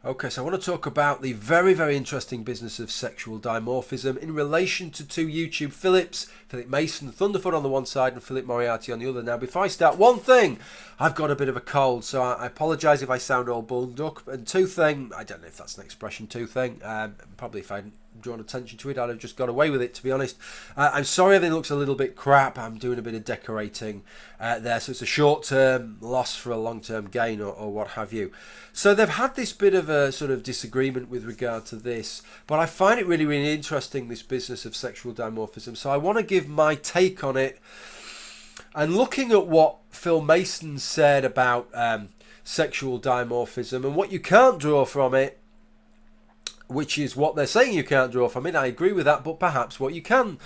Okay, so I want to talk about the very, very interesting business of sexual dimorphism in relation to two YouTube Philip Mason, Thunderf00t on the one side and Prof Moriarty on the other. Now, before I start, one thing, I've got a bit of a cold, so I apologise if I sound all bunged up. And two thing, I don't know if that's an expression, two thing, probably if I hadn't drawn attention to it, I'd have just got away with it, to be honest. I'm sorry everything looks a little bit crap. I'm doing a bit of decorating there, so it's a short-term loss for a long-term gain or what have you. So they've had this bit of a sort of disagreement with regard to this, but I find it really, really interesting, this business of sexual dimorphism. So I want to give my take on it. And looking at what Phil Mason said about sexual dimorphism and what you can't draw from it, which is what they're saying you can't draw from it. I agree with that, but perhaps what you can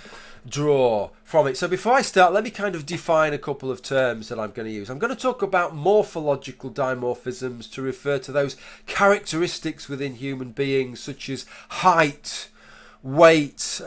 draw from it. So before I start, let me kind of define a couple of terms that I'm going to use. I'm going to talk about morphological dimorphisms to refer to those characteristics within human beings such as height, weight,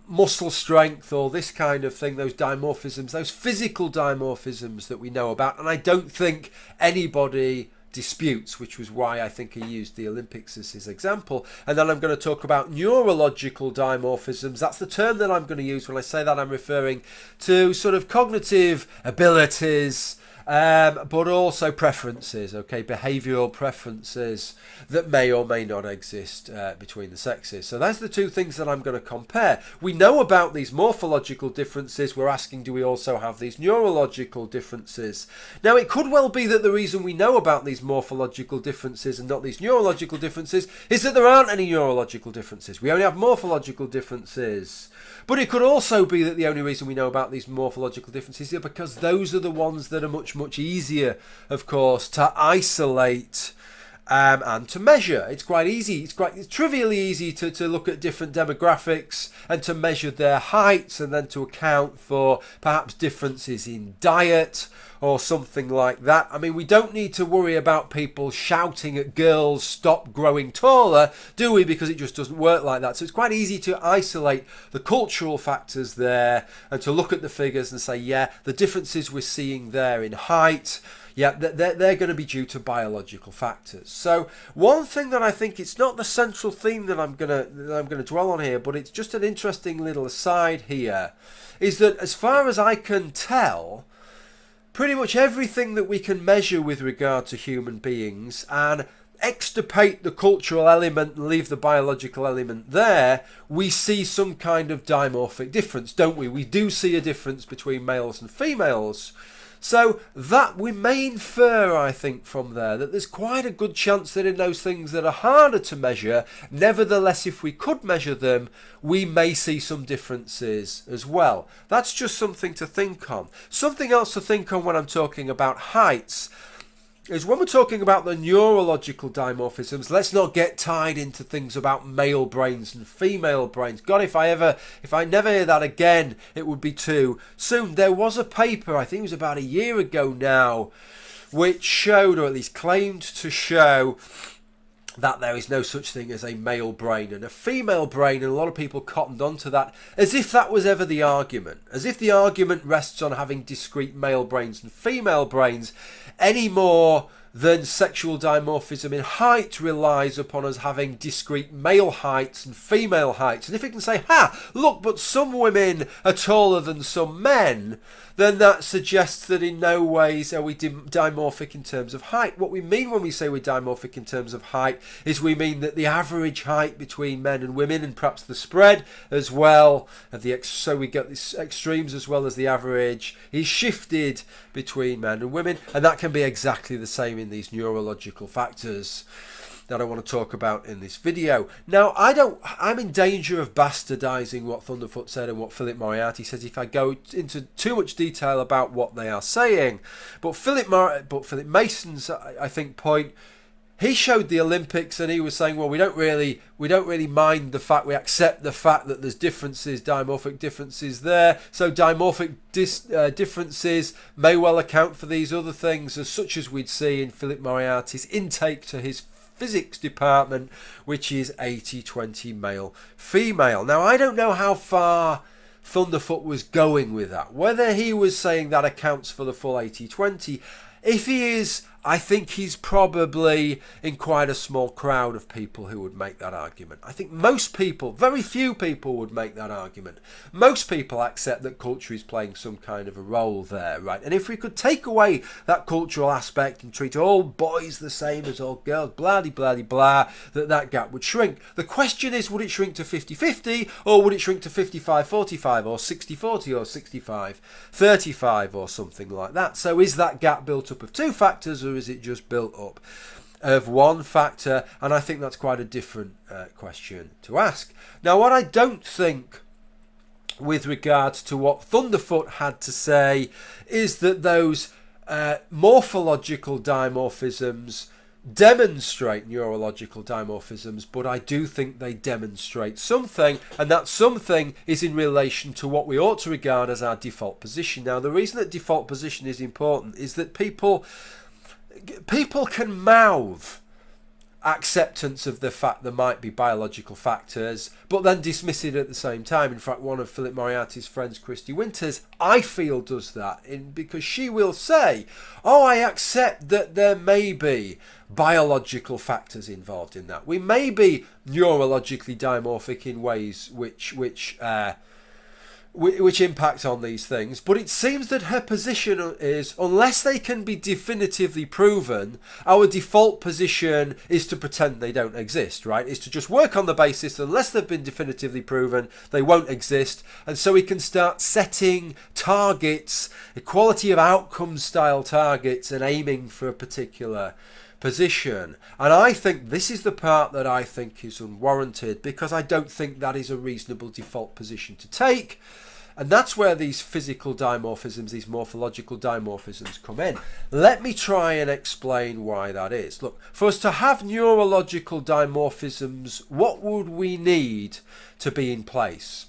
muscle strength, or this kind of thing, those dimorphisms, those physical dimorphisms that we know about. And I don't think anybody disputes, which was why I think he used the Olympics as his example. And then I'm going to talk about neurological dimorphisms. That's the term that I'm going to use. When I say that, I'm referring to sort of cognitive abilities, but also preferences, okay, behavioural preferences that may or may not exist between the sexes. So that's the two things that I'm going to compare. We know about these morphological differences. We're asking, do we also have these neurological differences? Now, it could well be that the reason we know about these morphological differences and not these neurological differences is that there aren't any neurological differences. We only have morphological differences. But it could also be that the only reason we know about these morphological differences is because those are the ones that are much, much easier, of course, to isolate and to measure. It's quite easy. It's trivially easy to look at different demographics and to measure their heights and then to account for perhaps differences in diet or something like that. I mean, we don't need to worry about people shouting at girls, stop growing taller, do we? Because it just doesn't work like that. So it's quite easy to isolate the cultural factors there and to look at the figures and say, yeah, the differences we're seeing there in height, yeah, they're going to be due to biological factors. So one thing that I think, it's not the central theme that I'm going to dwell on here, but it's just an interesting little aside here, is that as far as I can tell, pretty much everything that we can measure with regard to human beings and extirpate the cultural element and leave the biological element there, we see some kind of dimorphic difference, don't we? We do see a difference between males and females. So that we may infer, I think, from there that there's quite a good chance that in those things that are harder to measure, nevertheless, if we could measure them, we may see some differences as well. That's just something to think on. Something else to think on when I'm talking about heights is when we're talking about the neurological dimorphisms, let's not get tied into things about male brains and female brains. God, if I never hear that again, it would be too soon. There was a paper, I think it was about a year ago now, which showed, or at least claimed to show, that there is no such thing as a male brain and a female brain, and a lot of people cottoned onto that as if that was ever the argument, as if the argument rests on having discrete male brains and female brains any more than sexual dimorphism in height relies upon us having discrete male heights and female heights. And if we can say, look, but some women are taller than some men, then that suggests that in no ways are we dimorphic in terms of height. What we mean when we say we're dimorphic in terms of height is we mean that the average height between men and women, and perhaps the spread as well, so we get these extremes as well as the average, is shifted between men and women, and that can be exactly the same in these neurological factors that I want to talk about in this video. Now, I'm in danger of bastardizing what Thunderf00t said and what Prof Moriarty says if I go into too much detail about what they are saying. But Philip Mason's, I think, point, he showed the Olympics and he was saying, well, we don't really mind the fact, we accept the fact that there's differences, dimorphic differences there. So dimorphic differences may well account for these other things, as such as we'd see in Prof Moriarty's intake to his physics department, which is 80-20 male-female. Now, I don't know how far Thunderf00t was going with that, whether he was saying that accounts for the full 80-20. If he is, I think he's probably in quite a small crowd of people who would make that argument. I think most people, very few people would make that argument. Most people accept that culture is playing some kind of a role there, right? And if we could take away that cultural aspect and treat all boys the same as all girls, blah, blah, blah, that gap would shrink. The question is, would it shrink to 50-50, or would it shrink to 55-45, or 60-40, or 65-35, or something like that? So is that gap built up of two factors, or is it just built up of one factor? And I think that's quite a different question to ask. Now, what I don't think with regards to what Thunderfoot had to say is that those morphological dimorphisms demonstrate neurological dimorphisms, but I do think they demonstrate something, and that something is in relation to what we ought to regard as our default position. Now, the reason that default position is important is that people can mouth acceptance of the fact there might be biological factors, but then dismiss it at the same time. In fact, one of Philip Moriarty's friends, Christy Winters, I feel does that, because she will say, oh, I accept that there may be biological factors involved in that. We may be neurologically dimorphic in ways which impact on these things, but it seems that her position is, unless they can be definitively proven, our default position is to pretend they don't exist, right? Is to just work on the basis that unless they've been definitively proven, they won't exist, and so we can start setting targets, equality of outcome style targets, and aiming for a particular position. And I think this is the part that I think is unwarranted, because I don't think that is a reasonable default position to take. And that's where these physical dimorphisms, these morphological dimorphisms come in. Let me try and explain why that is. Look, for us to have neurological dimorphisms, what would we need to be in place?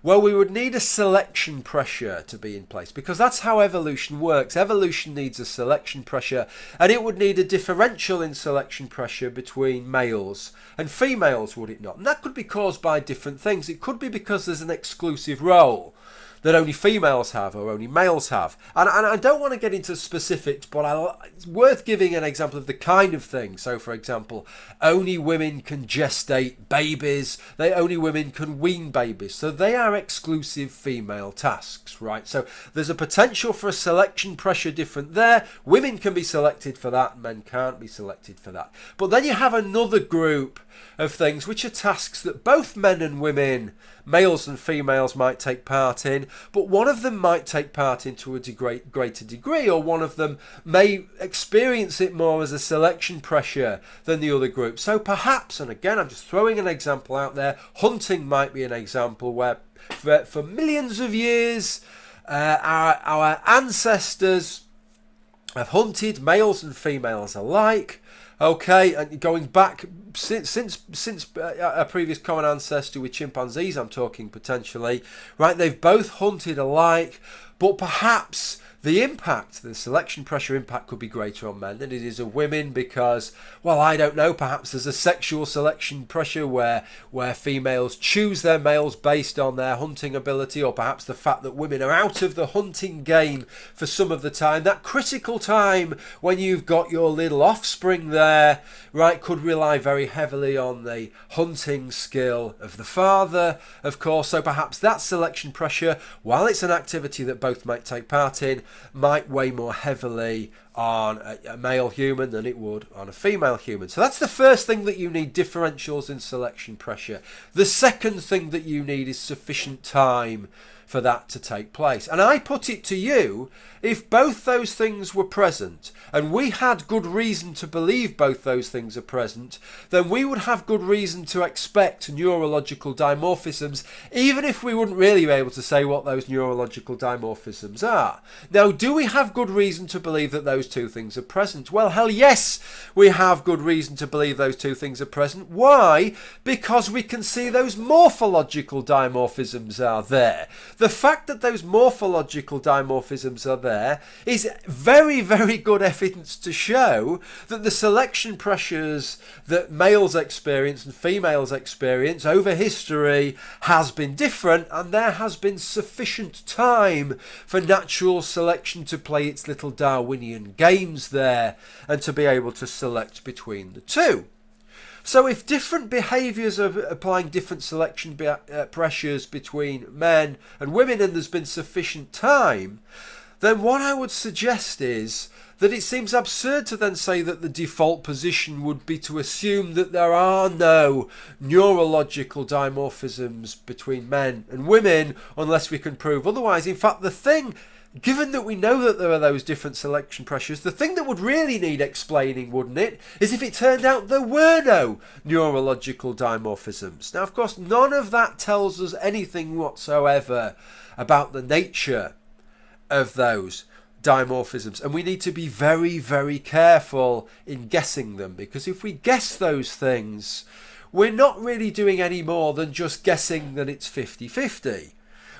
Well, we would need a selection pressure to be in place, because that's how evolution works. Evolution needs a selection pressure, and it would need a differential in selection pressure between males and females, would it not? And that could be caused by different things. It could be because there's an exclusive role that only females have or only males have. And I don't want to get into specifics, but it's worth giving an example of the kind of thing. So, for example, only women can gestate babies. Only women can wean babies. So they are exclusive female tasks, right? So there's a potential for a selection pressure different there. Women can be selected for that. Men can't be selected for that. But then you have another group of things which are tasks that both men and women, males and females, might take part in, but one of them might take part in to a greater degree, or one of them may experience it more as a selection pressure than the other group. So perhaps, and again I'm just throwing an example out there, hunting might be an example where for millions of years our ancestors have hunted males and females alike. Okay, and going back since a previous common ancestor with chimpanzees, I'm talking potentially, right? They've both hunted alike, but perhaps the selection pressure impact could be greater on men than it is of women, because, well, I don't know, perhaps there's a sexual selection pressure where females choose their males based on their hunting ability, or perhaps the fact that women are out of the hunting game for some of the time. That critical time when you've got your little offspring there, right, could rely very heavily on the hunting skill of the father, of course. So perhaps that selection pressure, while it's an activity that both might take part in, might weigh more heavily on a male human than it would on a female human. So that's the first thing that you need, differentials in selection pressure. The second thing that you need is sufficient time for that to take place. And I put it to you, if both those things were present, and we had good reason to believe both those things are present, then we would have good reason to expect neurological dimorphisms, even if we wouldn't really be able to say what those neurological dimorphisms are. Now, do we have good reason to believe that those two things are present? Well, hell yes, we have good reason to believe those two things are present. Why? Because we can see those morphological dimorphisms are there. The fact that those morphological dimorphisms are there is very, very good evidence to show that the selection pressures that males experience and females experience over history has been different, and there has been sufficient time for natural selection to play its little Darwinian games there and to be able to select between the two. So if different behaviours are applying different selection pressures between men and women, and there's been sufficient time, then what I would suggest is that it seems absurd to then say that the default position would be to assume that there are no neurological dimorphisms between men and women unless we can prove otherwise. In fact, the thing, given that we know that there are those different selection pressures, the thing that would really need explaining, wouldn't it, is if it turned out there were no neurological dimorphisms. Now, of course, none of that tells us anything whatsoever about the nature of those dimorphisms, and we need to be very, very careful in guessing them, because if we guess those things, we're not really doing any more than just guessing that it's 50-50,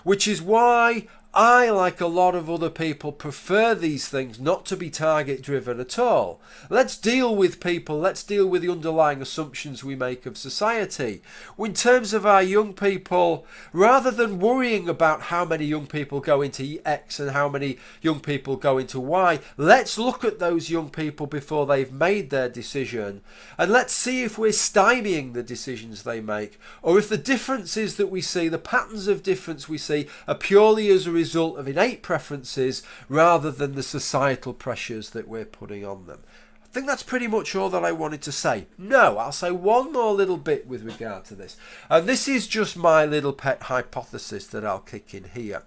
which is why I, like a lot of other people, prefer these things not to be target driven at all. Let's deal with people, let's deal with the underlying assumptions we make of society. In terms of our young people, rather than worrying about how many young people go into X and how many young people go into Y, let's look at those young people before they've made their decision, and let's see if we're stymieing the decisions they make, or if the differences that we see, the patterns of difference we see, are purely as a result of innate preferences rather than the societal pressures that we're putting on them. I think that's pretty much all that I wanted to say. No, I'll say one more little bit with regard to this, and this is just my little pet hypothesis that I'll kick in here,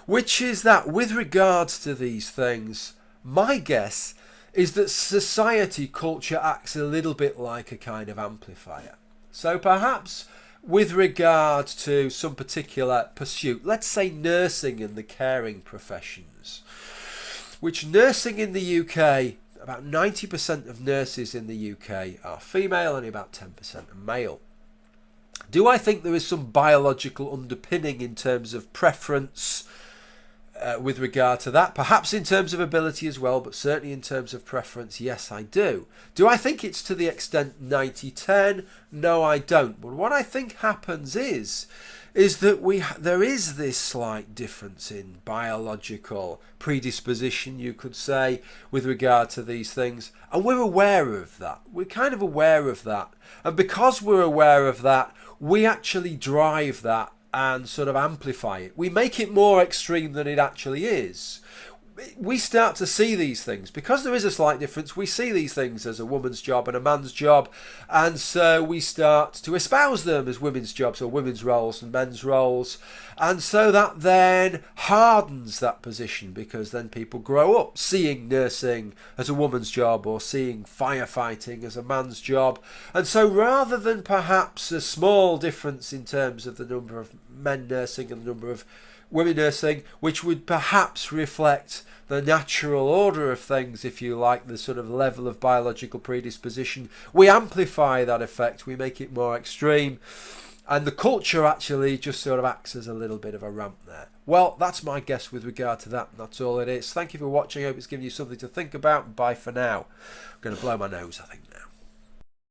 which is that with regards to these things, my guess is that society, culture, acts a little bit like a kind of amplifier. So perhaps with regard to some particular pursuit, let's say nursing and the caring professions, which nursing in the UK, about 90% of nurses in the UK are female and about 10% are male. Do I think there is some biological underpinning in terms of preference with regard to that? Perhaps in terms of ability as well, but certainly in terms of preference, yes, I do. Do I think it's to the extent 90-10? No, I don't. But what I think happens is that there is this slight difference in biological predisposition, you could say, with regard to these things, and we're aware of that. We're kind of aware of that, and because we're aware of that, we actually drive that and sort of amplify it. We make it more extreme than it actually is. We start to see these things, because there is a slight difference, we see these things as a woman's job and a man's job, and so we start to espouse them as women's jobs or women's roles and men's roles, and so that then hardens that position, because then people grow up seeing nursing as a woman's job or seeing firefighting as a man's job, and so rather than perhaps a small difference in terms of the number of men nursing and the number of women nursing, which would perhaps reflect the natural order of things, if you like, the sort of level of biological predisposition, we amplify that effect, we make it more extreme, and the culture actually just sort of acts as a little bit of a ramp there. Well, that's my guess with regard to that, and that's all it is. Thank you for watching. I hope it's given you something to think about. Bye for now. I'm going to blow my nose, I think, now.